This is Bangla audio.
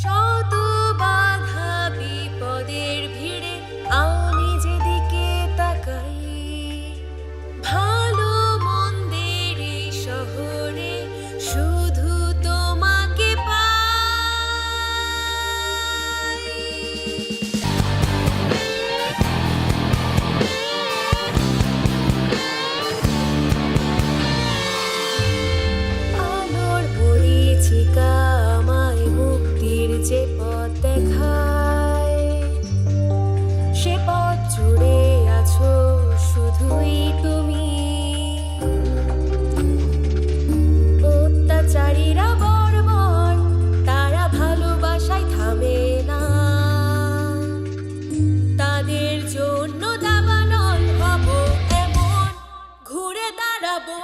শত বাধা বিপদের ভিড়ে আমি যেদিকে তাকাই, ভালো মন্দের এই শহরে শুধু তোমাকে পাই। আলোর মরীচিকা আমায় মুক্তির যে পথ দেখায়, সে পথ জুড়ে আছো শুধুই তুমি। অত্যাচারীরা বর্বর, তারা ভালোবাসায় থামে না, তাদের জন্য দাবানল হব এমন ঘুরে দাঁড়াবো।